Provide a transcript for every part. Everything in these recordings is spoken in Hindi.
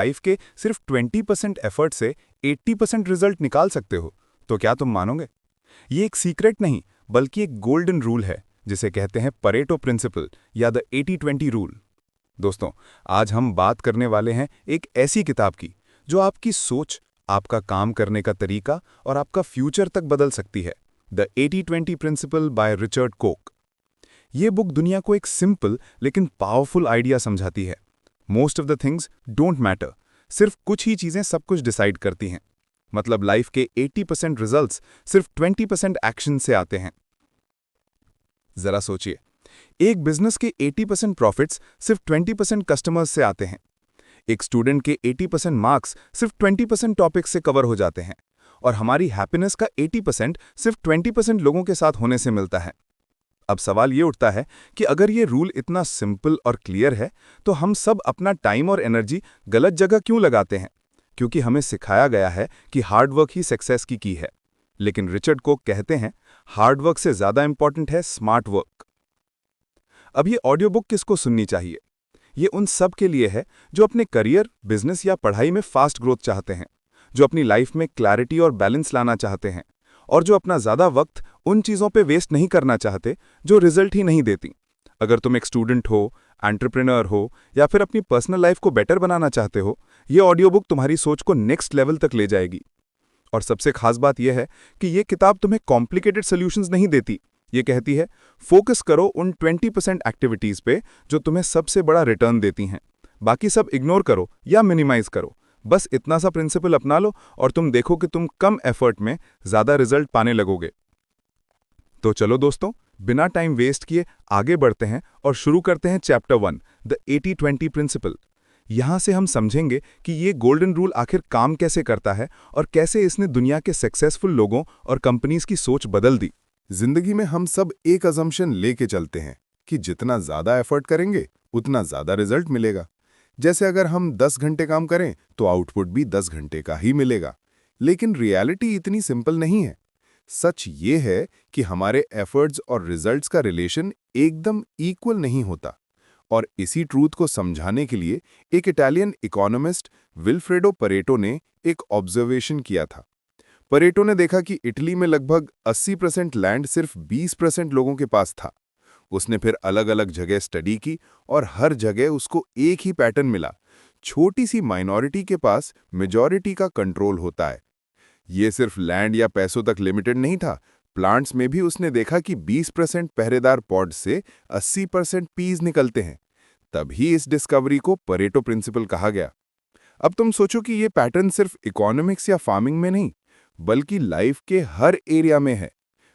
लाइफ के सिर्फ 20% एफर्ट से 80% रिजल्ट निकाल सकते हो, तो क्या तुम मानोगे? ये एक सीक्रेट नहीं, बल्कि एक गोल्डन रूल है, जिसे कहते हैं परेटो प्रिंसिपल या द 80-20 रूल। दोस्तों, आज हम बात करने वाले हैं एक ऐसी किताब की जो आपकी सोच, आपका काम करने का तरीका और आपका फ्यूचर तक बदल सकती है। The 80-20 principal by Richard Coke. ये बुक दुनिया को एक सिंपल लेकिन पावरफुल आइडिया समझाती है। Most of the things don't matter, सिर्फ कुछ ही चीजें सब कुछ डिसाइड करती हैं। मतलब लाइफ के 80% रिजल्ट्स सिर्फ 20% एक्शन से आते हैं। जरा सोचिए, एक बिजनेस के 80% प्रॉफिट्स सिर्फ 20% कस्टमर्स से आते हैं। एक स्टूडेंट के 80% मार्क्स सिर्फ 20% टॉपिक्स से कवर हो जाते हैं। और हमारी हैप्पीनेस का 80% सिर्फ 20% लोगों के साथ होने से मिलता है। अब सवाल ये उठता है कि अगर ये रूल इतना सिंपल और क्लियर है, तो हम सब अपना टाइम और एनर्जी गलत जगह क्यों लगाते हैं? क्योंकि हमें सिखाया गया है कि हार्डवर्क ही सक्सेस की है। लेकिन रिचर्ड कोक कहते हैं, हार्डवर्क से ज्यादा इंपॉर्टेंट है स्मार्ट वर्क। अब ये ऑडियो बुक किसको सुननी चाहिए? ये उन सब के लिए है जो अपने करियर, बिजनेस या पढ़ाई में फास्ट ग्रोथ चाहते हैं, जो अपनी लाइफ में क्लैरिटी और बैलेंस लाना चाहते हैं, और जो अपना ज्यादा वक्त उन चीजों पे वेस्ट नहीं करना चाहते जो रिजल्ट ही नहीं देती। अगर तुम एक स्टूडेंट हो, एंटरप्रेन्योर हो या फिर अपनी पर्सनल लाइफ को बेटर बनाना चाहते हो, ये ऑडियो बुक तुम्हारी सोच को नेक्स्ट लेवल तक ले जाएगी। और सबसे खास बात यह है कि ये किताब तुम्हें कॉम्प्लिकेटेड सॉल्यूशंस नहीं देती। ये कहती है, फोकस करो उन 20% एक्टिविटीज पे जो तुम्हें सबसे बड़ा रिटर्न देती हैं। बाकी सब इग्नोर करो या मिनिमाइज करो। बस इतना सा प्रिंसिपल अपना लो और तुम देखो कि तुम कम एफर्ट में ज्यादा रिजल्ट पाने लगोगे। तो चलो दोस्तों, बिना टाइम वेस्ट किए आगे बढ़ते हैं और शुरू करते हैं चैप्टर 1, द 80-20 प्रिंसिपल। यहां से हम समझेंगे कि ये गोल्डन रूल आखिर काम कैसे करता है और कैसे इसने दुनिया के सक्सेसफुल लोगों और कंपनीज की सोच बदल दी। जिंदगी में हम सब एक अजम्पशन लेके चलते हैं कि जितना ज्यादा एफर्ट करेंगे उतना ज्यादा रिजल्ट मिलेगा। जैसे अगर हम 10 घंटे काम करें तो आउटपुट भी 10 घंटे का ही मिलेगा। लेकिन रियलिटी इतनी सिंपल नहीं है। सच ये है कि हमारे एफर्ट्स और रिजल्ट्स का रिलेशन एकदम इक्वल नहीं होता। और इसी ट्रूथ को समझाने के लिए एक इटालियन इकोनॉमिस्ट विल्फ्रेडो परेटो ने एक ऑब्जर्वेशन किया था। परेटो ने देखा कि इटली में लगभग 80% लैंड सिर्फ 20% लोगों के पास था। उसने फिर अलग अलग जगह स्टडी की और हर जगह उसको एक ही पैटर्न मिला। छोटी सी माइनॉरिटी के पास मेजॉरिटी का कंट्रोल होता है। ये सिर्फ लैंड या पैसों तक लिमिटेड नहीं था। प्लांट्स में भी उसने देखा कि 20% पहरेदार पॉड से 80% पीस निकलते हैं। तभी इस डिस्कवरी को परेटो प्रिंसिपल कहा गया। अब तुम सोचो कि ये पैटर्न सिर्फ इकोनॉमिक्स या फार्मिंग में नहीं, बल्कि लाइफ के हर एरिया में है।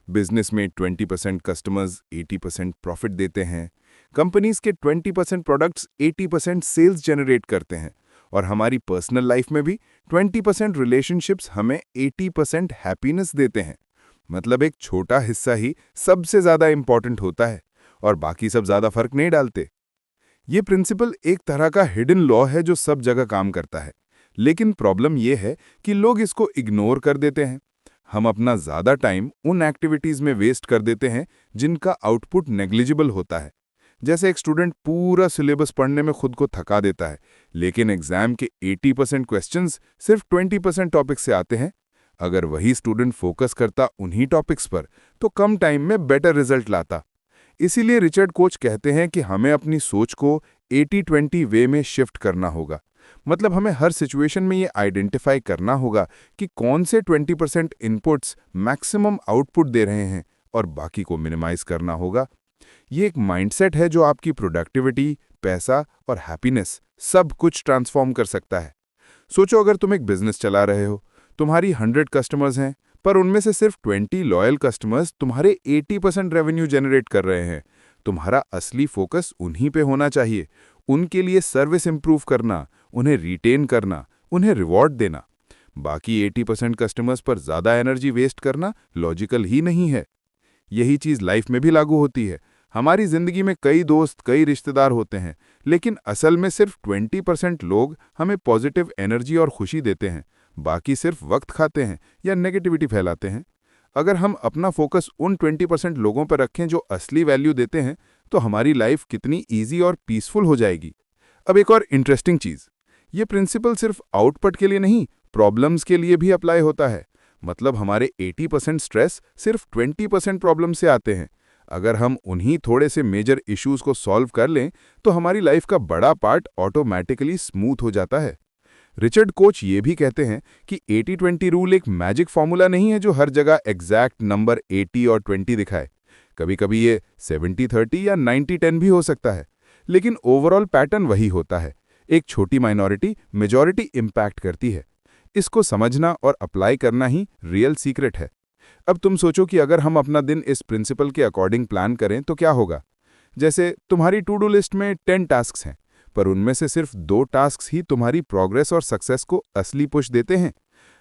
बिजनेस में 20% कस्टमर्स 80% प्रॉफिट देते हैं। कंपनीज के 20% प्रोडक्ट्स 80% सेल्स जनरेट करते हैं। और हमारी पर्सनल लाइफ में भी 20% रिलेशनशिप्स हमें 80% हैप्पीनेस देते हैं। मतलब एक छोटा हिस्सा ही सबसे ज्यादा इंपॉर्टेंट होता है और बाकी सब ज्यादा फर्क नहीं डालते। ये प्रिंसिपल एक तरह का हिडन लॉ है जो सब जगह काम करता है। लेकिन प्रॉब्लम यह है कि लोग इसको इग्नोर कर देते हैं। हम अपना ज्यादा टाइम उन एक्टिविटीज में वेस्ट कर देते हैं जिनका आउटपुट नेग्लिजिबल होता है। जैसे एक स्टूडेंट पूरा सिलेबस पढ़ने में खुद को थका देता है, लेकिन एग्जाम के 80% क्वेश्चंस सिर्फ 20% टॉपिक से आते हैं। अगर वही स्टूडेंट फोकस करता उन्हीं टॉपिक्स पर, तो कम टाइम में बेटर रिजल्ट लाता। इसीलिए रिचर्ड कोच कहते हैं कि हमें अपनी सोच को 80-20 वे में शिफ्ट करना होगा। मतलब हमें हर सिचुएशन में ये आइडेंटिफाई करना होगा कि कौन से 20% इनपुट्स मैक्सिमम आउटपुट दे रहे हैं और बाकी को मिनिमाइज करना होगा। ये एक माइंडसेट है जो आपकी प्रोडक्टिविटी, पैसा और हैप्पीनेस सब कुछ ट्रांसफॉर्म कर सकता है। सोचो, अगर तुम एक बिजनेस चला रहे हो, तुम्हारी 100 कस्टमर्स हैं, पर उनमें से सिर्फ 20 लॉयल कस्टमर्स तुम्हारे 80% रेवेन्यू जनरेट कर रहे हैं। तुम्हारा असली फोकस उन्हीं पे होना चाहिए। उनके लिए सर्विस इंप्रूव करना, उन्हें रिटेन करना, उन्हें रिवॉर्ड देना। बाकी 80% कस्टमर्स पर ज्यादा एनर्जी वेस्ट करना लॉजिकल ही नहीं है। यही चीज लाइफ में भी लागू होती है। हमारी जिंदगी में कई दोस्त, कई रिश्तेदार होते हैं, लेकिन असल में सिर्फ 20% लोग हमें पॉजिटिव एनर्जी और खुशी देते हैं। बाकी सिर्फ वक्त खाते हैं या नेगेटिविटी फैलाते हैं। अगर हम अपना फोकस उन 20% लोगों पर रखें जो असली वैल्यू देते हैं, तो हमारी लाइफ कितनी ईजी और पीसफुल हो जाएगी। अब एक और इंटरेस्टिंग चीज, ये प्रिंसिपल सिर्फ आउटपुट के लिए नहीं, प्रॉब्लम्स के लिए भी अप्लाई होता है। मतलब हमारे 80% स्ट्रेस सिर्फ 20% प्रॉब्लम से आते हैं। अगर हम उन्हीं थोड़े से मेजर इश्यूज को सॉल्व कर लें तो हमारी लाइफ का बड़ा पार्ट ऑटोमेटिकली स्मूथ हो जाता है। रिचर्ड कोच ये भी कहते हैं कि 80-20 रूल एक मैजिक फॉर्मूला नहीं है जो हर जगह एग्जैक्ट नंबर 80 और 20 दिखाए। कभी कभी ये 70-30 या 90-10 भी हो सकता है, लेकिन ओवरऑल पैटर्न वही होता है। एक छोटी माइनॉरिटी मेजॉरिटी इम्पैक्ट करती है। इसको समझना और अप्लाई करना ही रियल सीक्रेट है। अब तुम सोचो कि अगर हम अपना दिन इस प्रिंसिपल के अकॉर्डिंग प्लान करें तो क्या होगा। जैसे तुम्हारी टू डू लिस्ट में 10 टास्क्स हैं, पर उनमें से सिर्फ 2 टास्क्स ही तुम्हारी प्रोग्रेस और सक्सेस को असली पुश देते हैं।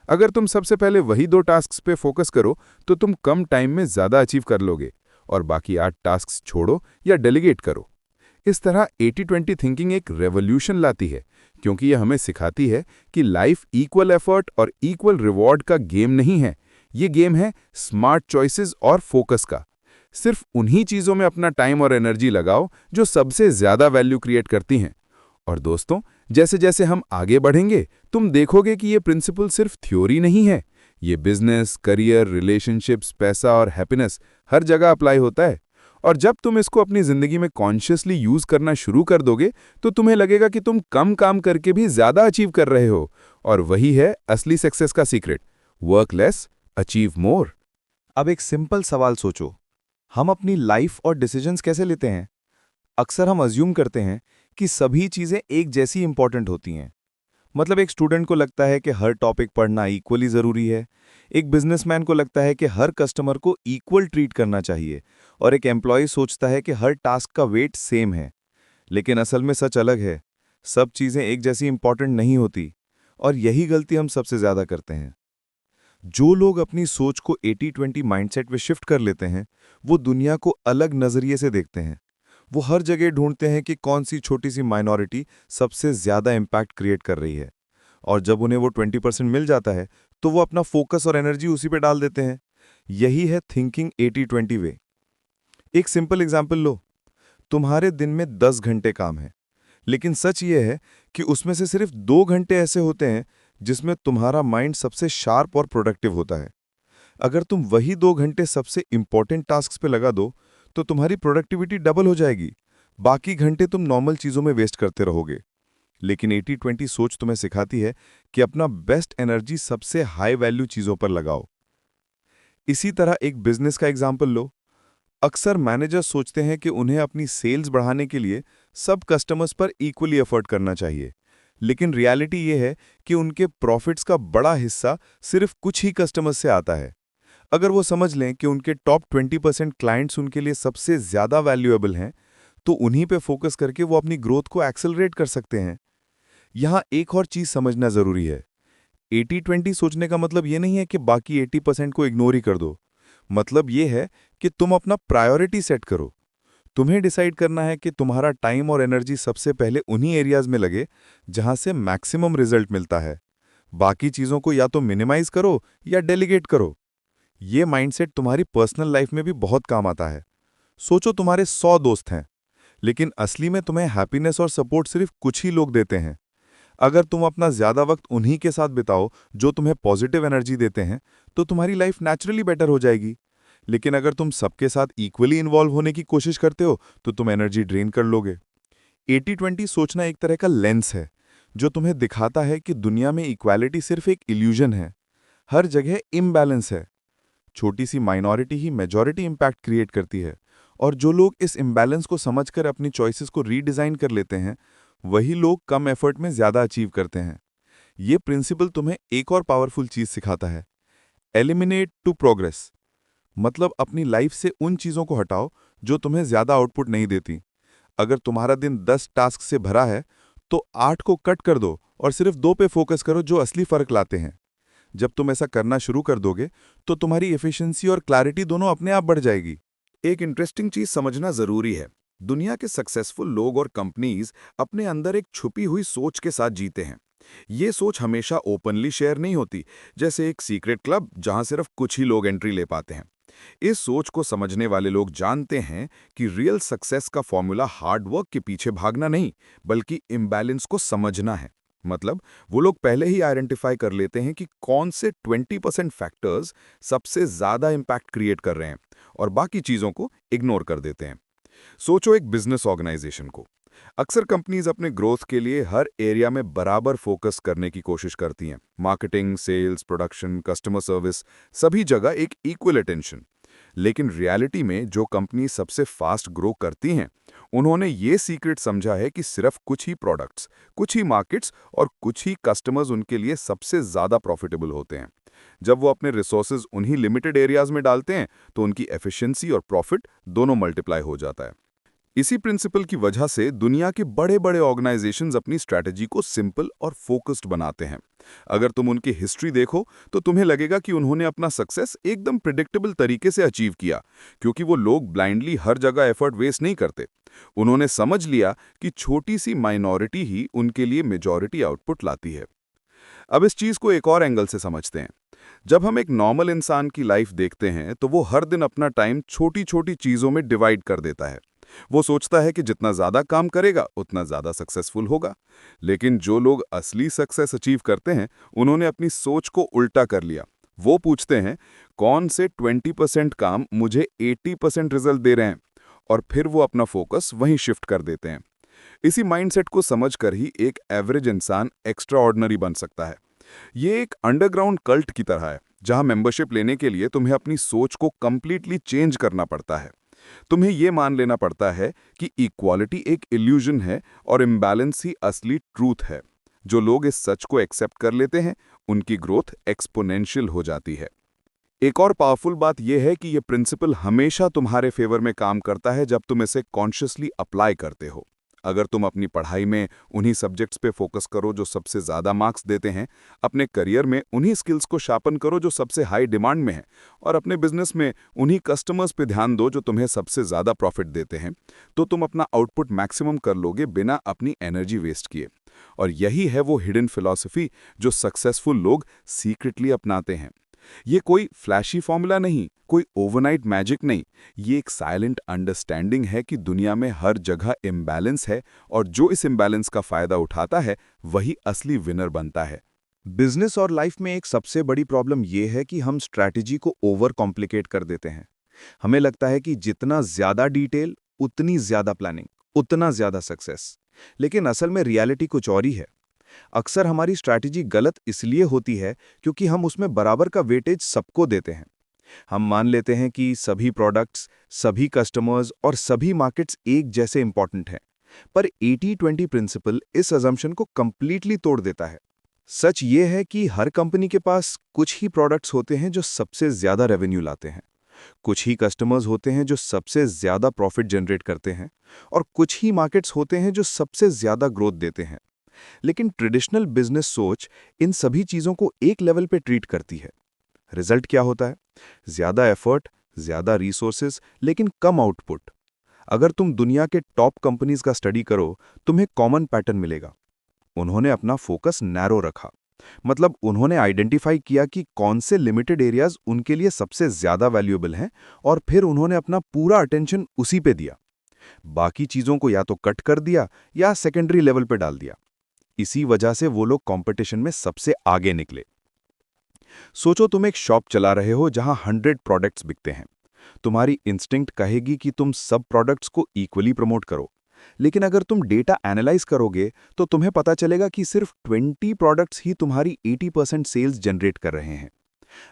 अगर तुम सबसे पहले वही 2 टास्क्स पे फोकस करो तो तुम कम टाइम में ज़्यादा अचीव कर लोगे, और बाकी 8 टास्क्स छोड़ो या डेलीगेट करो। इस तरह 80-20 थिंकिंग एक रेवोल्यूशन लाती है, क्योंकि यह हमें सिखाती है कि लाइफ इक्वल एफर्ट और इक्वल रिवॉर्ड का गेम नहीं है। ये गेम है स्मार्ट चॉइसेस और फोकस का। सिर्फ उन्हीं चीज़ों में अपना टाइम और एनर्जी लगाओ जो सबसे ज़्यादा वैल्यू क्रिएट करती हैं। और दोस्तों, जैसे जैसे हम आगे बढ़ेंगे तुम देखोगे कि ये प्रिंसिपल सिर्फ थ्योरी नहीं है। ये बिजनेस, करियर, रिलेशनशिप्स, पैसा और हैप्पीनेस हर जगह अप्लाई होता है। और जब तुम इसको अपनी ज़िंदगी में कॉन्शियसली यूज़ करना शुरू कर दोगे तो तुम्हें लगेगा कि तुम कम काम करके भी ज़्यादा अचीव कर रहे हो। और वही है असली सक्सेस का secret. Work less, achieve more. अब एक सिंपल सवाल सोचो, हम अपनी लाइफ और डिसीजंस कैसे लेते हैं? अक्सर हम अज्यूम करते हैं कि सभी चीज़ें एक जैसी इंपॉर्टेंट होती हैं। मतलब एक स्टूडेंट को लगता है कि हर टॉपिक पढ़ना इक्वली ज़रूरी है, एक बिजनेसमैन को लगता है कि हर कस्टमर को इक्वल ट्रीट करना चाहिए, और एक एम्प्लॉय सोचता है कि हर टास्क का वेट सेम है। लेकिन असल में सच अलग है। सब चीज़ें एक जैसी इंपॉर्टेंट नहीं होती, और यही गलती हम सबसे ज़्यादा करते हैं। जो लोग अपनी सोच को 80-20 माइंडसेट में शिफ्ट कर लेते हैं, वो दुनिया को अलग नज़रिए से देखते हैं। वो हर जगह ढूंढते हैं कि कौन सी छोटी सी माइनॉरिटी सबसे ज़्यादा इम्पैक्ट क्रिएट कर रही है, और जब उन्हें वो 20% मिल जाता है तो वो अपना फोकस और एनर्जी उसी पे डाल देते हैं। यही है थिंकिंग 80-20 वे। एक सिंपल एग्जाम्पल लो। तुम्हारे दिन में 10 घंटे काम है, लेकिन सच ये है कि उसमें से सिर्फ 2 घंटे ऐसे होते हैं जिसमें तुम्हारा माइंड सबसे शार्प और प्रोडक्टिव होता है। अगर तुम वही 2 घंटे सबसे इंपॉर्टेंट टास्क पे लगा दो तो तुम्हारी प्रोडक्टिविटी डबल हो जाएगी। बाकी घंटे तुम नॉर्मल चीज़ों में वेस्ट करते रहोगे। लेकिन 80-20 सोच तुम्हें सिखाती है कि अपना बेस्ट एनर्जी सबसे हाई वैल्यू चीज़ों पर लगाओ। इसी तरह एक बिजनेस का एग्जाम्पल लो। अक्सर मैनेजर्स सोचते हैं कि उन्हें अपनी सेल्स बढ़ाने के लिए सब कस्टमर्स पर इक्वली एफर्ट करना चाहिए, लेकिन रियलिटी ये है कि उनके प्रॉफिट्स का बड़ा हिस्सा सिर्फ कुछ ही कस्टमर्स से आता है। अगर वो समझ लें कि उनके टॉप 20% क्लाइंट्स उनके लिए सबसे ज़्यादा वैल्यूएबल हैं, तो उन्हीं पे फोकस करके वो अपनी ग्रोथ को एक्सेलरेट कर सकते हैं। यहाँ एक और चीज़ समझना ज़रूरी है। 80-20 सोचने का मतलब ये नहीं है कि बाकी 80% को इग्नोर ही कर दो। मतलब ये है कि तुम अपना प्रायोरिटी सेट करो। तुम्हें डिसाइड करना है कि तुम्हारा टाइम और एनर्जी सबसे पहले उन्हीं एरियाज में लगे जहां से मैक्सिमम रिजल्ट मिलता है। बाकी चीज़ों को या तो मिनिमाइज करो या डेलीगेट करो। ये माइंडसेट तुम्हारी पर्सनल लाइफ में भी बहुत काम आता है। सोचो तुम्हारे 100 दोस्त हैं, लेकिन असली में तुम्हें हैप्पीनेस और सपोर्ट सिर्फ कुछ ही लोग देते हैं। अगर तुम अपना ज़्यादा वक्त उन्हीं के साथ बिताओ जो तुम्हें पॉजिटिव एनर्जी देते हैं, तो तुम्हारी लाइफ नेचुरली बेटर हो जाएगी। लेकिन अगर तुम सबके साथ इक्वली इन्वॉल्व होने की कोशिश करते हो तो तुम एनर्जी ड्रेन कर लोगे। 80-20 सोचना एक तरह का लेंस है जो तुम्हें दिखाता है कि दुनिया में इक्वालिटी सिर्फ एक इल्यूजन है। हर जगह इम्बैलेंस है। छोटी सी माइनॉरिटी ही मेजॉरिटी इम्पैक्ट क्रिएट करती है, और जो लोग इस इम्बैलेंस को समझकर अपनी चॉइसेस को रीडिज़ाइन कर लेते हैं, वही लोग कम एफर्ट में ज़्यादा अचीव करते हैं। ये प्रिंसिपल तुम्हें एक और पावरफुल चीज़ सिखाता है, एलिमिनेट टू प्रोग्रेस। मतलब अपनी लाइफ से उन चीज़ों को हटाओ जो तुम्हें ज़्यादा आउटपुट नहीं देती। अगर तुम्हारा दिन 10 टास्क से भरा है तो 8 को कट कर दो और सिर्फ 2 पे फोकस करो जो असली फ़र्क लाते हैं। जब तुम ऐसा करना शुरू कर दोगे तो तुम्हारी एफिशिएंसी और क्लैरिटी दोनों अपने आप बढ़ जाएगी। एक इंटरेस्टिंग चीज समझना जरूरी है। दुनिया के सक्सेसफुल लोग और कंपनीज अपने अंदर एक छुपी हुई सोच के साथ जीते हैं। ये सोच हमेशा ओपनली शेयर नहीं होती, जैसे एक सीक्रेट क्लब जहां सिर्फ कुछ ही लोग एंट्री ले पाते हैं। इस सोच को समझने वाले लोग जानते हैं कि रियल सक्सेस का फॉर्मूला हार्ड वर्क के पीछे भागना नहीं, बल्कि इम्बैलेंस को समझना है। मतलब वो लोग पहले ही आइडेंटिफाई कर लेते हैं कि कौन से 20% फैक्टर्स सबसे ज़्यादा इम्पैक्ट क्रिएट कर रहे हैं और बाकी चीज़ों को इग्नोर कर देते हैं। सोचो एक बिजनेस ऑर्गेनाइजेशन को। अक्सर कंपनीज अपने ग्रोथ के लिए हर एरिया में बराबर फोकस करने की कोशिश करती हैं। Marketing, sales, production, customer service, सभी जगह एक इक्वल अटेंशन। लेकिन रियलिटी में जो कंपनी सबसे फास्ट ग्रो करती हैं, उन्होंने ये सीक्रेट समझा है कि सिर्फ कुछ ही प्रोडक्ट्स, कुछ ही मार्केट्स और कुछ ही कस्टमर्स उनके लिए सबसे ज़्यादा प्रॉफिटेबल होते हैं। जब वो अपने रिसोर्सेज उन्हीं लिमिटेड एरियाज में डालते हैं तो उनकी एफिशिएंसी और प्रॉफिट दोनों मल्टीप्लाई हो जाता है। इसी प्रिंसिपल की वजह से दुनिया के बड़े बड़े ऑर्गेनाइजेशंस अपनी स्ट्रैटेजी को सिंपल और फोकस्ड बनाते हैं। अगर तुम उनकी हिस्ट्री देखो तो तुम्हें लगेगा कि उन्होंने अपना सक्सेस एकदम प्रिडिक्टेबल तरीके से अचीव किया, क्योंकि वो लोग ब्लाइंडली हर जगह एफर्ट वेस्ट नहीं करते। उन्होंने समझ लिया कि छोटी सी माइनॉरिटी ही उनके लिए मेजॉरिटी आउटपुट लाती है। अब इस चीज को एक और एंगल से समझते हैं। जब हम एक नॉर्मल इंसान की लाइफ देखते हैं तो वो हर दिन अपना टाइम छोटी छोटी चीजों में डिवाइड कर देता है। वो सोचता है कि जितना ज्यादा काम करेगा उतना ज्यादा सक्सेसफुल होगा। लेकिन जो लोग असली सक्सेस अचीव करते हैं, उन्होंने अपनी सोच को उल्टा कर लिया। वो पूछते हैं कौन से 20% काम मुझे 80% रिजल्ट दे रहे हैं, और फिर वो अपना फोकस वहीं शिफ्ट कर देते हैं। इसी माइंडसेट को समझकर ही एक एवरेज इंसान एक्स्ट्रा ऑर्डिनरी बन सकता है। ये एक अंडरग्राउंड कल्ट की तरह है, जहां मेंबरशिप लेने के लिए तुम्हें अपनी सोच को कंप्लीटली चेंज करना पड़ता है। तुम्हें यह मान लेना पड़ता है कि इक्वालिटी एक इल्यूजन है और इम्बैलेंस ही असली ट्रूथ है। जो लोग इस सच को एक्सेप्ट कर लेते हैं, उनकी ग्रोथ एक्सपोनेंशियल हो जाती है। एक और पावरफुल बात यह है कि यह प्रिंसिपल हमेशा तुम्हारे फेवर में काम करता है जब तुम इसे कॉन्शियसली अप्लाई करते हो। अगर तुम अपनी पढ़ाई में उन्हीं सब्जेक्ट्स पे फोकस करो जो सबसे ज़्यादा मार्क्स देते हैं, अपने करियर में उन्हीं स्किल्स को शार्पन करो जो सबसे हाई डिमांड में है, और अपने बिजनेस में उन्हीं कस्टमर्स पे ध्यान दो जो तुम्हें सबसे ज़्यादा प्रॉफिट देते हैं, तो तुम अपना आउटपुट मैक्सिमम कर लोगे बिना अपनी एनर्जी वेस्ट किए। और यही है वो हिडन फिलॉसफी जो सक्सेसफुल लोग सीक्रेटली अपनाते हैं। ये कोई फ्लैशी फॉर्मूला नहीं, कोई ओवरनाइट मैजिक नहीं। ये एक साइलेंट अंडरस्टैंडिंग है कि दुनिया में हर जगह इम्बैलेंस है, और जो इस इम्बैलेंस का फायदा उठाता है वही असली विनर बनता है। बिजनेस और लाइफ में एक सबसे बड़ी प्रॉब्लम यह है कि हम स्ट्रैटेजी को ओवर कॉम्प्लिकेट कर देते हैं। हमें लगता है कि जितना ज्यादा डिटेल, उतनी ज्यादा प्लानिंग, उतना ज्यादा सक्सेस। लेकिन असल में रियलिटी कुछ और ही है। अक्सर हमारी स्ट्रैटेजी गलत इसलिए होती है क्योंकि हम उसमें बराबर का वेटेज सबको देते हैं। हम मान लेते हैं कि सभी प्रोडक्ट्स, सभी कस्टमर्स और सभी मार्केट्स एक जैसे इंपॉर्टेंट हैं। पर 80-20 प्रिंसिपल इस अजम्पशन को कंप्लीटली तोड़ देता है। सच ये है कि हर कंपनी के पास कुछ ही प्रोडक्ट्स होते हैं जो सबसे ज्यादा रेवेन्यू लाते हैं, कुछ ही कस्टमर्स होते हैं जो सबसे ज्यादा प्रॉफिट जनरेट करते हैं, और कुछ ही मार्केट्स होते हैं जो सबसे ज्यादा ग्रोथ देते हैं। लेकिन ट्रेडिशनल बिजनेस सोच इन सभी चीजों को एक लेवल पे ट्रीट करती है। रिजल्ट क्या होता है? ज्यादा एफर्ट, ज्यादा रिसोर्सेज, लेकिन कम आउटपुट। अगर तुम दुनिया के टॉप कंपनीज का स्टडी करो, तुम्हें कॉमन पैटर्न मिलेगा। उन्होंने अपना फोकस नैरो रखा, मतलब उन्होंने आइडेंटिफाई किया कि कौन से लिमिटेड एरियाज उनके लिए सबसे ज्यादा वैल्यूएबल हैं, और फिर उन्होंने अपना पूरा अटेंशन उसी पे दिया। बाकी चीजों को या तो कट कर दिया या सेकेंडरी लेवल पे डाल दिया। इसी वजह से वो लोग कंपटीशन में सबसे आगे निकले। सोचो तुम एक शॉप चला रहे हो जहां 100 प्रोडक्ट्स बिकते हैं। तुम्हारी इंस्टिंक्ट कहेगी कि तुम सब प्रोडक्ट्स को इक्वली प्रमोट करो। लेकिन अगर तुम डेटा एनालाइज करोगे तो तुम्हें पता चलेगा कि सिर्फ 20 प्रोडक्ट्स ही तुम्हारी 80% सेल्स जनरेट कर रहे हैं।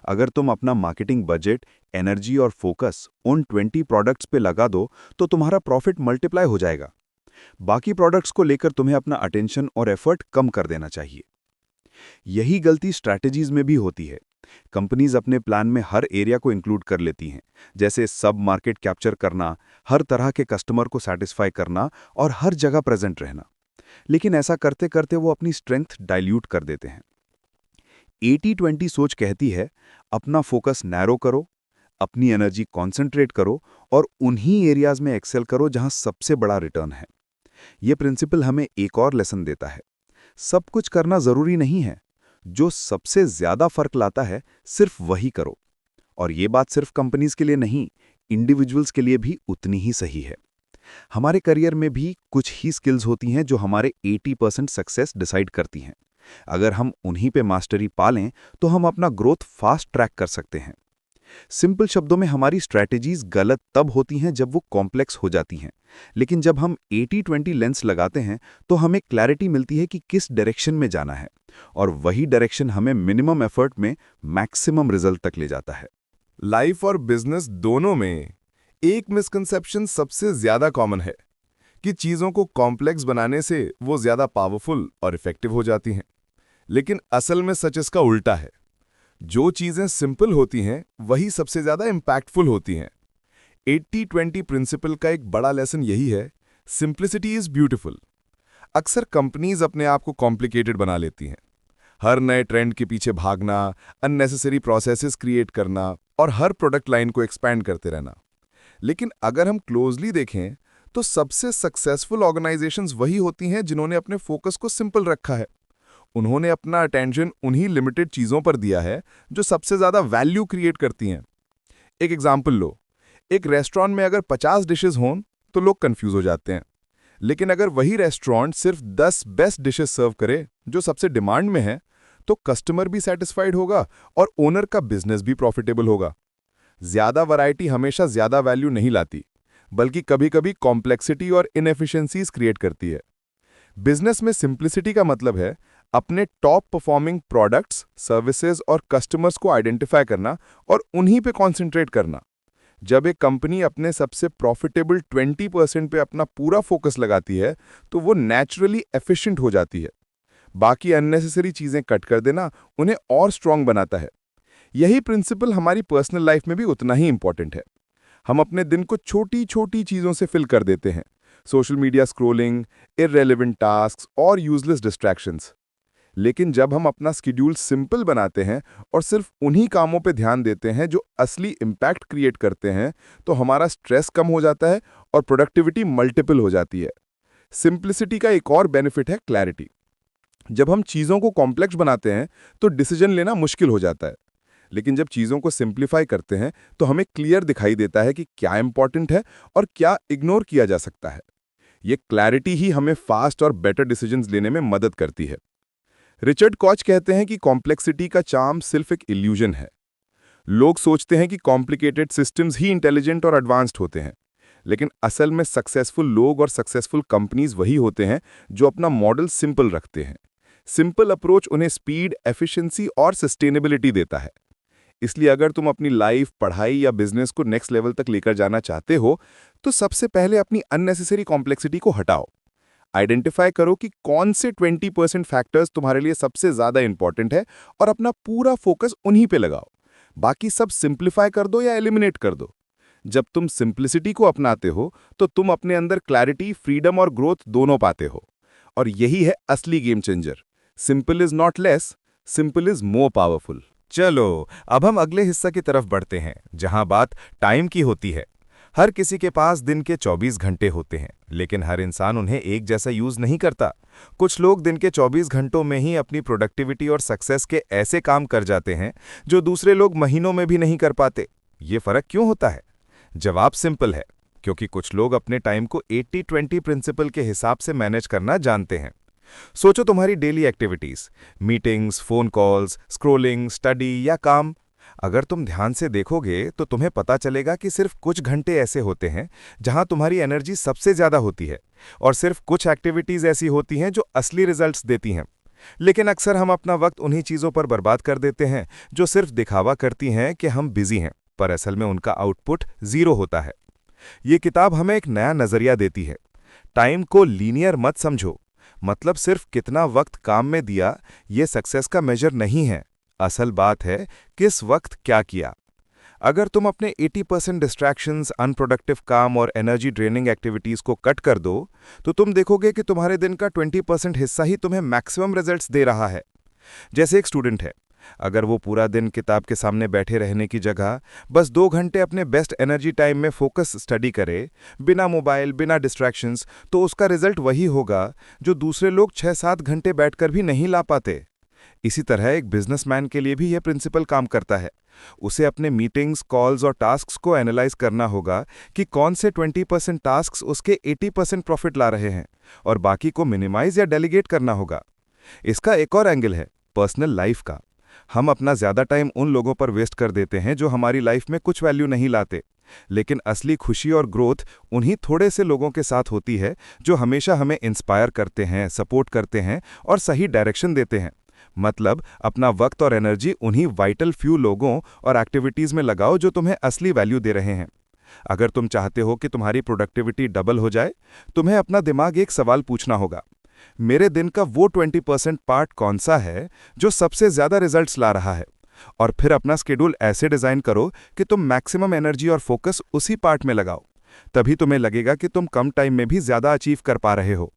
अगर तुम अपना मार्केटिंग बजट, एनर्जी और फोकस उन 20 प्रोडक्ट्स पे लगा दो तो तुम्हारा प्रॉफिट मल्टीप्लाई हो जाएगा। बाकी प्रोडक्ट्स को लेकर तुम्हें अपना अटेंशन और एफर्ट कम कर देना चाहिए। यही गलती स्ट्रैटेजीज में भी होती है। कंपनीज अपने प्लान में हर एरिया को इंक्लूड कर लेती हैं, जैसे सब मार्केट कैप्चर करना, हर तरह के कस्टमर को सैटिस्फाई करना और हर जगह प्रेजेंट रहना। लेकिन ऐसा करते करते वो अपनी स्ट्रेंथ डाइल्यूट कर देते हैं। 80-20 सोच कहती है, अपना फोकस नैरो करो, अपनी एनर्जी कॉन्सेंट्रेट करो और उन्हीं एरियाज में एक्सेल करो जहां सबसे बड़ा रिटर्न है। यह प्रिंसिपल हमें एक और लेसन देता है। सब कुछ करना जरूरी नहीं है, जो सबसे ज्यादा फर्क लाता है सिर्फ वही करो। और ये बात सिर्फ कंपनीज के लिए नहीं, इंडिविजुअल्स के लिए भी उतनी ही सही है। हमारे करियर में भी कुछ ही स्किल्स होती हैं जो हमारे 80% सक्सेस डिसाइड करती हैं। अगर हम उन्हीं पे मास्टरी पा लें तो हम अपना ग्रोथ फास्ट ट्रैक कर सकते हैं। सिंपल शब्दों में हमारी स्ट्रैटेजीज गलत तब होती हैं जब वो कॉम्प्लेक्स हो जाती हैं, लेकिन जब हम 80-20 लेंस लगाते हैं तो हमें क्लैरिटी मिलती है कि किस डायरेक्शन में जाना है, और वही डायरेक्शन हमें मिनिमम एफर्ट में मैक्सिमम रिजल्ट तक ले जाता है। लाइफ और बिजनेस दोनों में एक मिसकंसेप्शन सबसे ज्यादा कॉमन है कि चीजों को कॉम्प्लेक्स बनाने से वो ज्यादा पावरफुल और इफेक्टिव हो जाती हैं। लेकिन असल में सच इसका उल्टा है। जो चीजें सिंपल होती हैं वही सबसे ज्यादा इंपैक्टफुल होती हैं। 80-20 प्रिंसिपल का एक बड़ा लेसन यही है, सिंप्लिसिटी इज ब्यूटीफुल। अक्सर कंपनीज अपने आप को कॉम्प्लिकेटेड बना लेती हैं। हर नए ट्रेंड के पीछे भागना, अननेसेसरी प्रोसेसेस क्रिएट करना और हर प्रोडक्ट लाइन को एक्सपैंड करते रहना। लेकिन अगर हम क्लोजली देखें तो सबसे सक्सेसफुल ऑर्गेनाइजेशंस वही होती हैं जिन्होंने अपने फोकस को सिंपल रखा है। उन्होंने अपना अटेंशन उन्हीं लिमिटेड चीजों पर दिया है जो सबसे ज्यादा वैल्यू क्रिएट करती हैं। एक एग्जाम्पल लो, एक रेस्टोरेंट में अगर 50 डिशेस हों तो लोग कंफ्यूज हो जाते हैं। लेकिन अगर वही रेस्टोरेंट सिर्फ 10 बेस्ट डिशेस सर्व करे जो सबसे डिमांड में है, तो कस्टमर भी सेटिस्फाइड होगा और ओनर का बिजनेस भी प्रॉफिटेबल होगा। ज्यादा वैरायटी हमेशा ज्यादा वैल्यू नहीं लाती, बल्कि कभी-कभी कॉम्प्लेक्सिटी और इनएफिशिएंसीज क्रिएट करती है। बिजनेस में सिंप्लिसिटी का मतलब है अपने टॉप परफॉर्मिंग प्रोडक्ट्स, सर्विसेज और कस्टमर्स को आइडेंटिफाई करना और उन्हीं पे कॉन्सेंट्रेट करना। जब एक कंपनी अपने सबसे प्रॉफिटेबल 20% पे अपना पूरा फोकस लगाती है तो वो नेचुरली एफिशिएंट हो जाती है। बाकी अननेसेसरी चीजें कट कर देना उन्हें और स्ट्रांग बनाता है। यही प्रिंसिपल हमारी पर्सनल लाइफ में भी उतना ही इंपॉर्टेंट है। हम अपने दिन को छोटी छोटी चीजों से फिल कर देते हैं, social media scrolling, irrelevant tasks और यूजलेस डिस्ट्रैक्शंस। लेकिन जब हम अपना स्केड्यूल सिंपल बनाते हैं और सिर्फ उन्हीं कामों पे ध्यान देते हैं जो असली इम्पैक्ट क्रिएट करते हैं, तो हमारा स्ट्रेस कम हो जाता है और प्रोडक्टिविटी मल्टीपल हो जाती है। सिंप्लिसिटी का एक और बेनिफिट है क्लैरिटी। जब हम चीज़ों को कॉम्प्लेक्स बनाते हैं तो डिसीजन लेना मुश्किल हो जाता है, लेकिन जब चीज़ों को सिंप्लीफाई करते हैं तो हमें क्लियर दिखाई देता है कि क्या इंपॉर्टेंट है और क्या इग्नोर किया जा सकता है। ये क्लैरिटी ही हमें फास्ट और बेटर डिसीजंस लेने में मदद करती है। रिचर्ड कॉच कहते हैं कि कॉम्प्लेक्सिटी का चार्म सिर्फ एक इल्यूजन है। लोग सोचते हैं कि कॉम्प्लिकेटेड सिस्टम्स ही इंटेलिजेंट और एडवांस्ड होते हैं, लेकिन असल में सक्सेसफुल लोग और सक्सेसफुल कंपनीज वही होते हैं जो अपना मॉडल सिंपल रखते हैं। सिंपल अप्रोच उन्हें स्पीड, एफिशिएंसी और सस्टेनेबिलिटी देता है। इसलिए अगर तुम अपनी लाइफ, पढ़ाई या बिजनेस को नेक्स्ट लेवल तक लेकर जाना चाहते हो, तो सबसे पहले अपनी अननेसेसरी कॉम्प्लेक्सिटी को हटाओ। आइडेंटिफाई करो कि कौन से 20% फैक्टर्स तुम्हारे लिए सबसे ज्यादा इंपॉर्टेंट है और अपना पूरा फोकस उन्हीं पे लगाओ। बाकी सब सिंप्लीफाई कर दो या एलिमिनेट कर दो। जब तुम सिंप्लिसिटी को अपनाते हो तो तुम अपने अंदर क्लैरिटी, फ्रीडम और ग्रोथ दोनों पाते हो। और यही है असली game changer. Simple is not less, simple is more powerful. चलो अब हम अगले हिस्से की तरफ बढ़ते हैं, जहां बात टाइम की होती है। हर किसी के पास दिन के 24 घंटे होते हैं, लेकिन हर इंसान उन्हें एक जैसा यूज नहीं करता। कुछ लोग दिन के 24 घंटों में ही अपनी प्रोडक्टिविटी और सक्सेस के ऐसे काम कर जाते हैं जो दूसरे लोग महीनों में भी नहीं कर पाते। ये फर्क क्यों होता है? जवाब सिंपल है, क्योंकि कुछ लोग अपने टाइम को 80-20 प्रिंसिपल के हिसाब से मैनेज करना जानते हैं। सोचो तुम्हारी daily activities, meetings, phone calls, scrolling, study या काम। अगर तुम ध्यान से देखोगे तो तुम्हें पता चलेगा कि सिर्फ कुछ घंटे ऐसे होते हैं जहां तुम्हारी एनर्जी सबसे ज्यादा होती है, और सिर्फ कुछ एक्टिविटीज ऐसी होती हैं जो असली रिजल्ट्स देती हैं। लेकिन अक्सर हम अपना वक्त उन्हीं चीजों पर बर्बाद कर देते हैं जो सिर्फ दिखावा करती हैं कि हम बिजी हैं, पर असल में उनका आउटपुट जीरो होता है। ये किताब हमें एक नया नजरिया देती है। टाइम को लीनियर मत समझो। मतलब सिर्फ कितना वक्त काम में दिया ये सक्सेस का मेजर नहीं है। असल बात है किस वक्त क्या किया। अगर तुम अपने 80% डिस्ट्रैक्शंस, अनप्रोडक्टिव काम और एनर्जी ड्रेनिंग एक्टिविटीज को कट कर दो, तो तुम देखोगे कि तुम्हारे दिन का 20% हिस्सा ही तुम्हें मैक्सिमम रिजल्ट्स दे रहा है। जैसे एक स्टूडेंट है, अगर वो पूरा दिन किताब के सामने बैठे रहने की जगह बस 2 घंटे अपने बेस्ट एनर्जी टाइम में फोकस स्टडी करे, बिना मोबाइल, बिना डिस्ट्रैक्शंस, तो उसका रिजल्ट वही होगा जो दूसरे लोग 6-7 घंटे बैठकर भी नहीं ला पाते। इसी तरह एक बिजनेसमैन के लिए भी यह प्रिंसिपल काम करता है। उसे अपने मीटिंग्स, कॉल्स और टास्क्स को एनालाइज करना होगा कि कौन से 20% टास्क्स उसके 80% प्रॉफिट ला रहे हैं और बाकी को मिनिमाइज या डेलीगेट करना होगा। इसका एक और एंगल है पर्सनल लाइफ का। हम अपना ज्यादा टाइम उन लोगों पर वेस्ट कर देते हैं जो हमारी लाइफ में कुछ वैल्यू नहीं लाते, लेकिन असली खुशी और ग्रोथ उन्हीं थोड़े से लोगों के साथ होती है जो हमेशा हमें इंस्पायर करते हैं, सपोर्ट करते हैं और सही डायरेक्शन देते हैं। मतलब अपना वक्त और एनर्जी उन्हीं वाइटल फ्यू लोगों और एक्टिविटीज में लगाओ जो तुम्हें असली वैल्यू दे रहे हैं। अगर तुम चाहते हो कि तुम्हारी प्रोडक्टिविटी डबल हो जाए, तुम्हें अपना दिमाग एक सवाल पूछना होगा, मेरे दिन का वो 20% पार्ट कौन सा है जो सबसे ज्यादा रिजल्ट्स ला रहा है, और फिर अपना शेड्यूल ऐसे डिजाइन करो कि तुम मैक्सिमम एनर्जी और फोकस उसी पार्ट में लगाओ। तभी तुम्हें लगेगा कि तुम कम टाइम में भी ज्यादा अचीव कर पा रहे हो।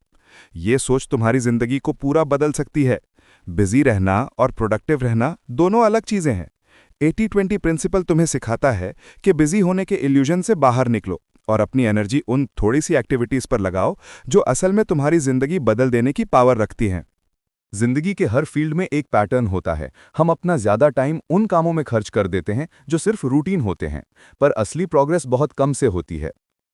ये सोच तुम्हारी जिंदगी को पूरा बदल सकती है। बिजी रहना और प्रोडक्टिव रहना दोनों अलग चीजें हैं। 80-20 प्रिंसिपल तुम्हें सिखाता है कि बिजी होने के इल्यूजन से बाहर निकलो और अपनी एनर्जी उन थोड़ी सी एक्टिविटीज पर लगाओ जो असल में तुम्हारी जिंदगी बदल देने की पावर रखती हैं। जिंदगी के हर फील्ड में एक पैटर्न होता है। हम अपना ज्यादा टाइम उन कामों में खर्च कर देते हैं जो सिर्फ रूटीन होते हैं, पर असली प्रोग्रेस बहुत कम से होती है।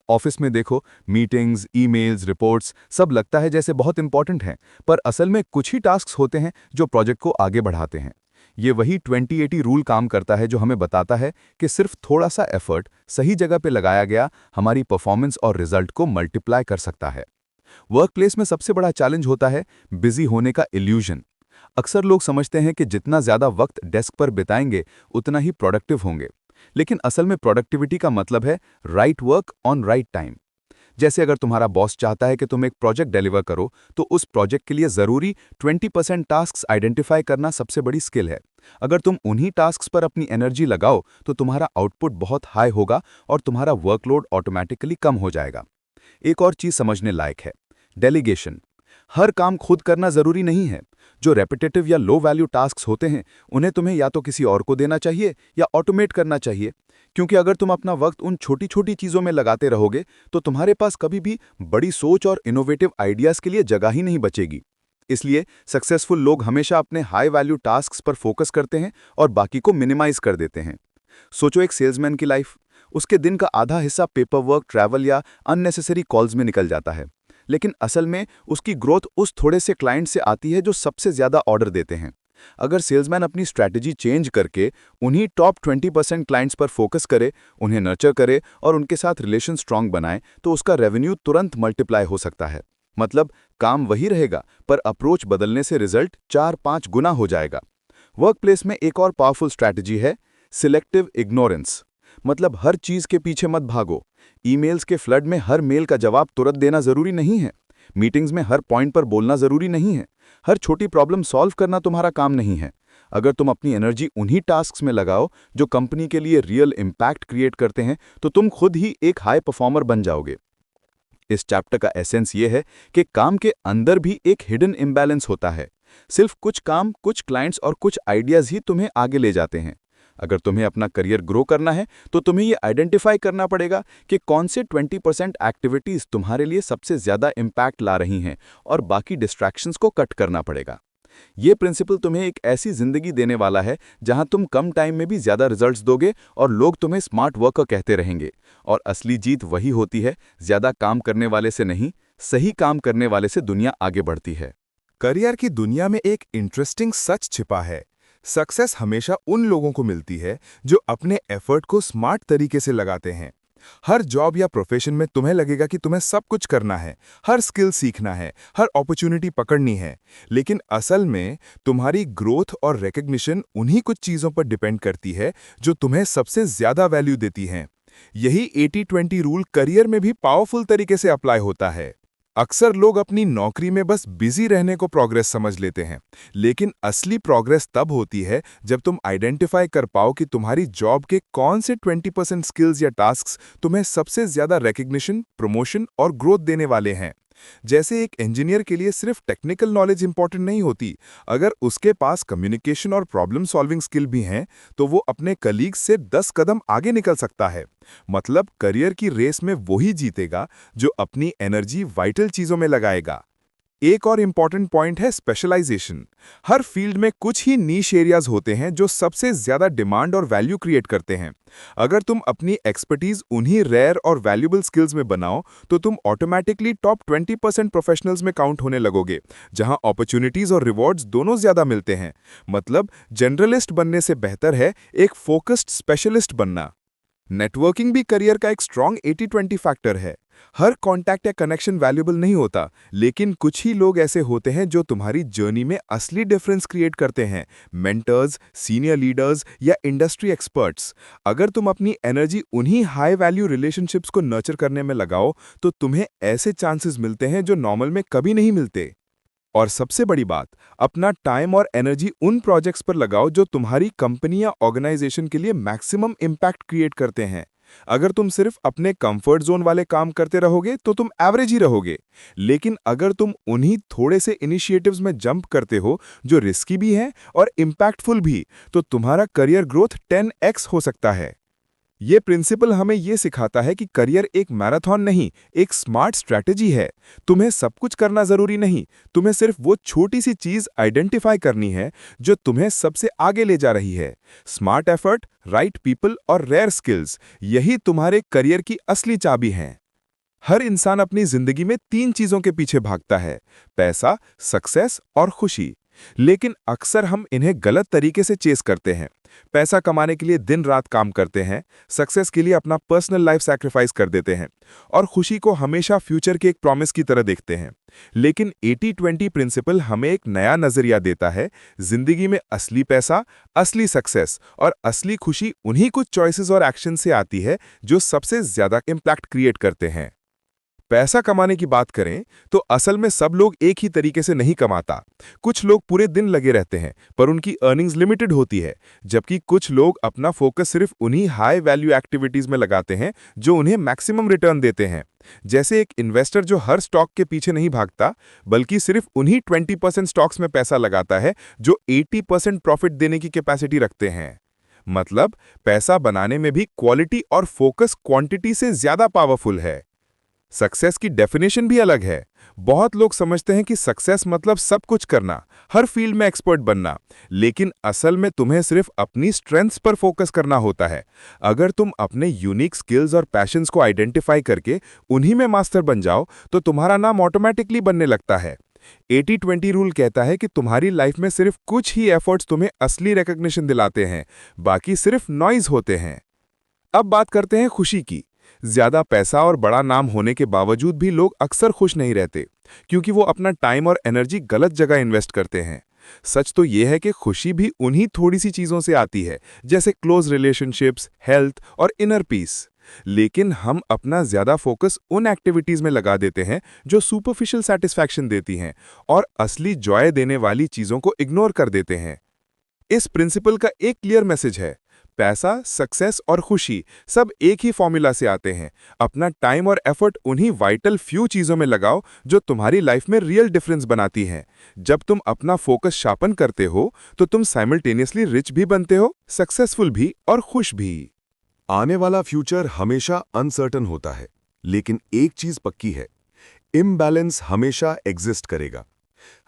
ऑफिस में देखो, मीटिंग्स, ईमेल्स, रिपोर्ट्स सब लगता है जैसे बहुत इंपॉर्टेंट हैं, पर असल में कुछ ही टास्क्स होते हैं जो प्रोजेक्ट को आगे बढ़ाते हैं। ये वही 20-80 रूल काम करता है जो हमें बताता है कि सिर्फ थोड़ा सा एफर्ट सही जगह पे लगाया गया हमारी परफॉर्मेंस और रिजल्ट को मल्टीप्लाई कर सकता है। वर्कप्लेस में सबसे बड़ा चैलेंज होता है बिजी होने का इल्यूजन। अक्सर लोग समझते हैं कि जितना ज्यादा वक्त डेस्क पर बिताएंगे उतना ही प्रोडक्टिव होंगे, लेकिन असल में प्रोडक्टिविटी का मतलब है right work on right time. जैसे अगर तुम्हारा बॉस चाहता है कि तुम एक प्रोजेक्ट डिलीवर करो, तो उस प्रोजेक्ट के लिए जरूरी 20% टास्क्स आइडेंटिफाई करना सबसे बड़ी स्किल है। अगर तुम उन्हीं टास्क्स पर अपनी एनर्जी लगाओ तो तुम्हारा आउटपुट बहुत हाई होगा और तुम्हारा वर्कलोड ऑटोमेटिकली कम हो जाएगा। एक और चीज समझने लायक है, डेलीगेशन। हर काम खुद करना जरूरी नहीं है। जो रेपिटेटिव या लो वैल्यू टास्क्स होते हैं उन्हें तुम्हें या तो किसी और को देना चाहिए या ऑटोमेट करना चाहिए, क्योंकि अगर तुम अपना वक्त उन छोटी छोटी चीजों में लगाते रहोगे तो तुम्हारे पास कभी भी बड़ी सोच और इनोवेटिव आइडियाज के लिए जगह ही नहीं बचेगी। इसलिए सक्सेसफुल लोग हमेशा अपने हाई वैल्यू टास्क्स पर फोकस करते हैं और बाकी को मिनिमाइज कर देते हैं। सोचो एक सेल्समैन की लाइफ, उसके दिन का आधा हिस्सा पेपर वर्क, ट्रैवल या अननेसेसरी कॉल्स में निकल जाता है, लेकिन असल में उसकी ग्रोथ उस थोड़े से क्लाइंट से आती है जो सबसे ज्यादा ऑर्डर देते हैं। अगर सेल्समैन अपनी स्ट्रैटेजी चेंज करके उन्हीं टॉप 20% क्लाइंट्स पर फोकस करे, उन्हें नर्चर करे और उनके साथ रिलेशन स्ट्रांग बनाए, तो उसका रेवेन्यू तुरंत मल्टीप्लाई हो सकता है। मतलब काम वही रहेगा, पर अप्रोच बदलने से रिजल्ट 4-5 गुना हो जाएगा। वर्कप्लेस में एक और पावरफुल स्ट्रैटेजी है सिलेक्टिव इग्नोरेंस। मतलब हर चीज के पीछे मत भागो। ईमेल्स के फ्लड में हर मेल का जवाब तुरंत देना जरूरी नहीं है। मीटिंग्स में हर पॉइंट पर बोलना जरूरी नहीं है। हर छोटी प्रॉब्लम सॉल्व करना तुम्हारा काम नहीं है। अगर तुम अपनी एनर्जी उन्हीं टास्क्स में लगाओ जो कंपनी के लिए रियल इम्पैक्ट क्रिएट करते हैं, तो तुम खुद ही एक हाई परफॉर्मर बन जाओगे। इस चैप्टर का एसेंस ये है कि काम के अंदर भी एक हिडन इम्बैलेंस होता है। सिर्फ कुछ काम, कुछ क्लाइंट्स और कुछ आइडियाज ही तुम्हें आगे ले जाते हैं। अगर तुम्हें अपना करियर ग्रो करना है तो तुम्हें ये आइडेंटिफाई करना पड़ेगा कि कौन से 20% एक्टिविटीज तुम्हारे लिए सबसे ज्यादा इम्पैक्ट ला रही हैं और बाकी डिस्ट्रैक्शंस को कट करना पड़ेगा। ये प्रिंसिपल तुम्हें एक ऐसी जिंदगी देने वाला है जहां तुम कम टाइम में भी ज्यादा रिजल्ट्स दोगे और लोग तुम्हें स्मार्ट वर्कर कहते रहेंगे। और असली जीत वही होती है, ज्यादा काम करने वाले से नहीं, सही काम करने वाले से दुनिया आगे बढ़ती है। करियर की दुनिया में एक इंटरेस्टिंग सच छिपा है। सक्सेस हमेशा उन लोगों को मिलती है जो अपने एफर्ट को स्मार्ट तरीके से लगाते हैं। हर जॉब या प्रोफेशन में तुम्हें लगेगा कि तुम्हें सब कुछ करना है, हर स्किल सीखना है, हर अपॉर्चुनिटी पकड़नी है, लेकिन असल में तुम्हारी ग्रोथ और रिकग्निशन उन्हीं कुछ चीजों पर डिपेंड करती है जो तुम्हें सबसे ज्यादा वैल्यू देती हैं। यही 80-20 रूल करियर में भी पावरफुल तरीके से अप्लाई होता है। अक्सर लोग अपनी नौकरी में बस बिजी रहने को प्रोग्रेस समझ लेते हैं, लेकिन असली प्रोग्रेस तब होती है जब तुम आइडेंटिफाई कर पाओ कि तुम्हारी जॉब के कौन से 20% स्किल्स या टास्क्स तुम्हें सबसे ज्यादा रिकग्निशन, प्रमोशन और ग्रोथ देने वाले हैं। जैसे एक इंजीनियर के लिए सिर्फ टेक्निकल नॉलेज इंपॉर्टेंट नहीं होती, अगर उसके पास कम्युनिकेशन और प्रॉब्लम सॉल्विंग स्किल भी हैं, तो वो अपने कलीग्स से 10 कदम आगे निकल सकता है। मतलब करियर की रेस में वही जीतेगा जो अपनी एनर्जी वाइटल चीजों में लगाएगा। एक और इम्पॉर्टेंट पॉइंट है स्पेशलाइजेशन। हर फील्ड में कुछ ही नीश एरियाज होते हैं जो सबसे ज्यादा डिमांड और वैल्यू क्रिएट करते हैं। अगर तुम अपनी एक्सपर्टीज उन्हीं रेयर और वैल्यूएबल स्किल्स में बनाओ तो तुम ऑटोमेटिकली टॉप 20% प्रोफेशनल्स में काउंट होने लगोगे, जहां अपॉर्चुनिटीज और रिवॉर्ड्स दोनों ज्यादा मिलते हैं। मतलब जनरलिस्ट बनने से बेहतर है एक फोकस्ड स्पेशलिस्ट बनना। नेटवर्किंग भी करियर का एक स्ट्रॉन्ग 80-20 फैक्टर है। हर कॉन्टैक्ट या कनेक्शन वैल्यूएबल नहीं होता, लेकिन कुछ ही लोग ऐसे होते हैं जो तुम्हारी जर्नी में असली डिफरेंस क्रिएट करते हैं। मेंटर्स, सीनियर लीडर्स या इंडस्ट्री एक्सपर्ट्स। अगर तुम अपनी एनर्जी उन्हीं हाई वैल्यू रिलेशनशिप्स को नर्चर करने में लगाओ तो तुम्हें ऐसे चांसेस मिलते हैं जो नॉर्मल में कभी नहीं मिलते। और सबसे बड़ी बात, अपना टाइम और एनर्जी उन प्रोजेक्ट्स पर लगाओ जो तुम्हारी कंपनी या ऑर्गेनाइजेशन के लिए मैक्सिमम इम्पैक्ट क्रिएट करते हैं। अगर तुम सिर्फ अपने कंफर्ट जोन वाले काम करते रहोगे तो तुम एवरेज ही रहोगे, लेकिन अगर तुम उन्हीं थोड़े से इनिशिएटिव्स में जंप करते हो जो रिस्की भी हैं और इम्पैक्टफुल भी, तो तुम्हारा करियर ग्रोथ 10x हो सकता है। ये प्रिंसिपल हमें ये सिखाता है कि करियर एक मैराथन नहीं, एक स्मार्ट स्ट्रैटेजी है। तुम्हें सब कुछ करना जरूरी नहीं, तुम्हें सिर्फ वो छोटी सी चीज आइडेंटिफाई करनी है जो तुम्हें सबसे आगे ले जा रही है। स्मार्ट एफर्ट, राइट पीपल और रेयर स्किल्स, यही तुम्हारे करियर की असली चाबी हैं। हर इंसान अपनी जिंदगी में 3 चीजों के पीछे भागता है: पैसा, सक्सेस और खुशी। लेकिन अक्सर हम इन्हें गलत तरीके से चेस करते हैं। पैसा कमाने के लिए दिन रात काम करते हैं, सक्सेस के लिए अपना पर्सनल लाइफ सैक्रिफाइस कर देते हैं और खुशी को हमेशा फ्यूचर के एक प्रॉमिस की तरह देखते हैं। लेकिन 80-20 प्रिंसिपल हमें एक नया नजरिया देता है। जिंदगी में असली पैसा, असली सक्सेस और असली खुशी उन्हीं कुछ चॉइसेस और एक्शन से आती है जो सबसे ज्यादा इम्पैक्ट क्रिएट करते हैं। पैसा कमाने की बात करें तो असल में सब लोग एक ही तरीके से नहीं कमाता। कुछ लोग पूरे दिन लगे रहते हैं पर उनकी अर्निंग्स लिमिटेड होती है, जबकि कुछ लोग अपना फोकस सिर्फ उन्हीं हाई वैल्यू एक्टिविटीज में लगाते हैं जो उन्हें मैक्सिमम रिटर्न देते हैं। जैसे एक इन्वेस्टर जो हर स्टॉक के पीछे नहीं भागता, बल्कि सिर्फ उन्हीं 20% स्टॉक्स में पैसा लगाता है जो 80% प्रॉफिट देने की कैपेसिटी रखते हैं। मतलब पैसा बनाने में भी क्वालिटी और फोकस क्वांटिटी से ज्यादा पावरफुल है। सक्सेस की डेफिनेशन भी अलग है। बहुत लोग समझते हैं कि सक्सेस मतलब सब कुछ करना, हर फील्ड में एक्सपर्ट बनना, लेकिन असल में तुम्हें सिर्फ अपनी स्ट्रेंथ्स पर फोकस करना होता है। अगर तुम अपने यूनिक स्किल्स और पैशंस को आइडेंटिफाई करके उन्हीं में मास्टर बन जाओ तो तुम्हारा नाम ऑटोमेटिकली बनने लगता है। 80-20 रूल कहता है कि तुम्हारी लाइफ में सिर्फ कुछ ही एफर्ट्स तुम्हें असली रिकॉग्निशन दिलाते हैं, बाकी सिर्फ नॉइज होते हैं। अब बात करते हैं खुशी की। ज्यादा पैसा और बड़ा नाम होने के बावजूद भी लोग अक्सर खुश नहीं रहते, क्योंकि वो अपना टाइम और एनर्जी गलत जगह इन्वेस्ट करते हैं। सच तो यह है कि खुशी भी उन्हीं थोड़ी सी चीजों से आती है, जैसे क्लोज रिलेशनशिप्स, हेल्थ और इनर पीस। लेकिन हम अपना ज्यादा फोकस उन एक्टिविटीज में लगा देते हैं जो सुपरफिशियल सेटिस्फैक्शन देती हैं और असली जॉय देने वाली चीजों को इग्नोर कर देते हैं। इस प्रिंसिपल का एक क्लियर मैसेज है: पैसा, सक्सेस और खुशी सब एक ही फॉर्मूला से आते हैं। अपना टाइम और एफर्ट उन्हीं वाइटल फ्यू चीजों में लगाओ जो तुम्हारी लाइफ में रियल डिफरेंस बनाती हैं। जब तुम अपना फोकस शार्पन करते हो तो तुम साइमल्टेनियसली रिच भी बनते हो, सक्सेसफुल भी और खुश भी। आने वाला फ्यूचर हमेशा अनसर्टन होता है, लेकिन एक चीज पक्की है, इम्बैलेंस हमेशा एग्जिस्ट करेगा।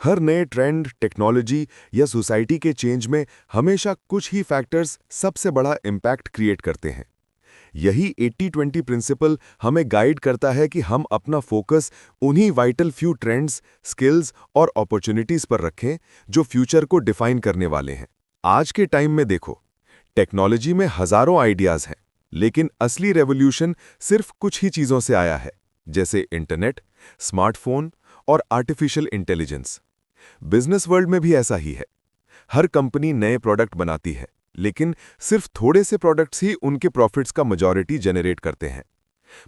हर नए ट्रेंड, टेक्नोलॉजी या सोसाइटी के चेंज में हमेशा कुछ ही फैक्टर्स सबसे बड़ा इम्पैक्ट क्रिएट करते हैं। यही 80-20 प्रिंसिपल हमें गाइड करता है कि हम अपना फोकस उन्हीं वाइटल फ्यू ट्रेंड्स, स्किल्स और अपॉर्चुनिटीज पर रखें जो फ्यूचर को डिफाइन करने वाले हैं। आज के टाइम में देखो, टेक्नोलॉजी में हजारों आइडियाज हैं, लेकिन असली रेवोल्यूशन सिर्फ कुछ ही चीजों से आया है, जैसे इंटरनेट, स्मार्टफोन और आर्टिफिशियल इंटेलिजेंस। बिजनेस वर्ल्ड में भी ऐसा ही है। हर कंपनी नए प्रोडक्ट बनाती है, लेकिन सिर्फ थोड़े से प्रोडक्ट्स ही उनके प्रॉफिट्स का मेजॉरिटी जनरेट करते हैं।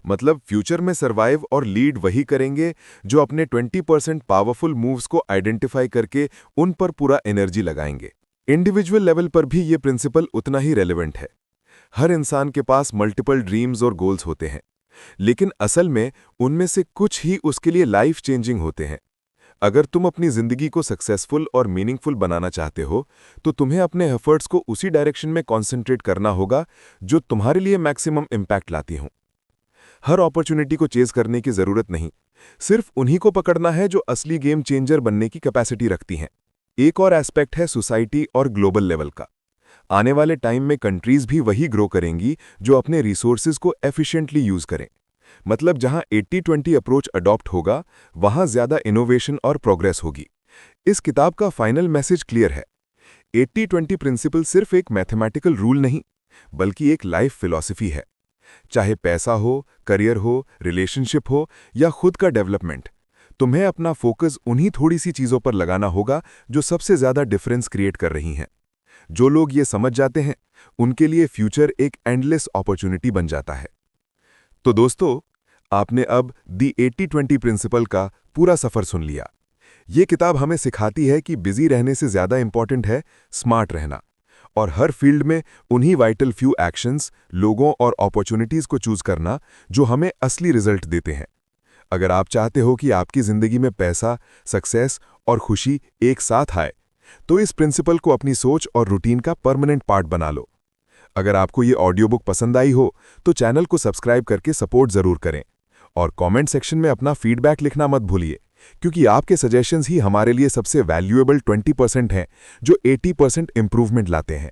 मतलब फ्यूचर में सर्वाइव और लीड वही करेंगे जो अपने 20% पावरफुल मूव्स को आइडेंटिफाई करके उन पर पूरा एनर्जी लगाएंगे। इंडिविजुअल लेवल पर भी ये प्रिंसिपल उतना ही रेलेवेंट है। हर इंसान के पास मल्टीपल ड्रीम्स और गोल्स होते हैं, लेकिन असल में उनमें से कुछ ही उसके लिए लाइफ चेंजिंग होते हैं। अगर तुम अपनी जिंदगी को सक्सेसफुल और मीनिंगफुल बनाना चाहते हो तो तुम्हें अपने एफर्ट्स को उसी डायरेक्शन में कॉन्सेंट्रेट करना होगा जो तुम्हारे लिए मैक्सिमम इम्पैक्ट लाती हो। हर अपॉर्चुनिटी को चेज करने की जरूरत नहीं, सिर्फ उन्हीं को पकड़ना है जो असली गेम चेंजर बनने की कैपेसिटी रखती हैं। एक और एस्पेक्ट है सोसाइटी और ग्लोबल लेवल का। आने वाले टाइम में कंट्रीज भी वही ग्रो करेंगी जो अपने रिसोर्सेज को एफिशिएंटली यूज करें। मतलब जहां 80-20 अप्रोच अडॉप्ट होगा, वहां ज्यादा इनोवेशन और प्रोग्रेस होगी। इस किताब का फाइनल मैसेज क्लियर है। 80-20 प्रिंसिपल सिर्फ एक मैथमेटिकल रूल नहीं, बल्कि एक लाइफ फिलॉसफी है। चाहे पैसा हो, करियर हो, रिलेशनशिप हो या खुद का डेवलपमेंट, तुम्हें अपना फोकस उन्हीं थोड़ी सी चीजों पर लगाना होगा जो सबसे ज्यादा डिफरेंस क्रिएट कर रही हैं। जो लोग ये समझ जाते हैं, उनके लिए फ्यूचर एक एंडलेस अपॉर्चुनिटी बन जाता है। तो दोस्तों, आपने अब दी 80-20 प्रिंसिपल का पूरा सफर सुन लिया। ये किताब हमें सिखाती है कि बिजी रहने से ज्यादा इंपॉर्टेंट है स्मार्ट रहना, और हर फील्ड में उन्हीं वाइटल फ्यू एक्शंस, लोगों और अपॉर्चुनिटीज को चूज करना जो हमें असली रिजल्ट देते हैं। अगर आप चाहते हो कि आपकी जिंदगी में पैसा, सक्सेस और खुशी एक साथ आए, तो इस प्रिंसिपल को अपनी सोच और रूटीन का परमानेंट पार्ट बना लो। अगर आपको ये ऑडियो बुक पसंद आई हो, तो चैनल को सब्सक्राइब करके सपोर्ट जरूर करें, और कमेंट सेक्शन में अपना फीडबैक लिखना मत भूलिए, क्योंकि आपके सजेशंस ही हमारे लिए सबसे वैल्यूएबल 20% हैं जो 80% इंप्रूवमेंट लाते हैं।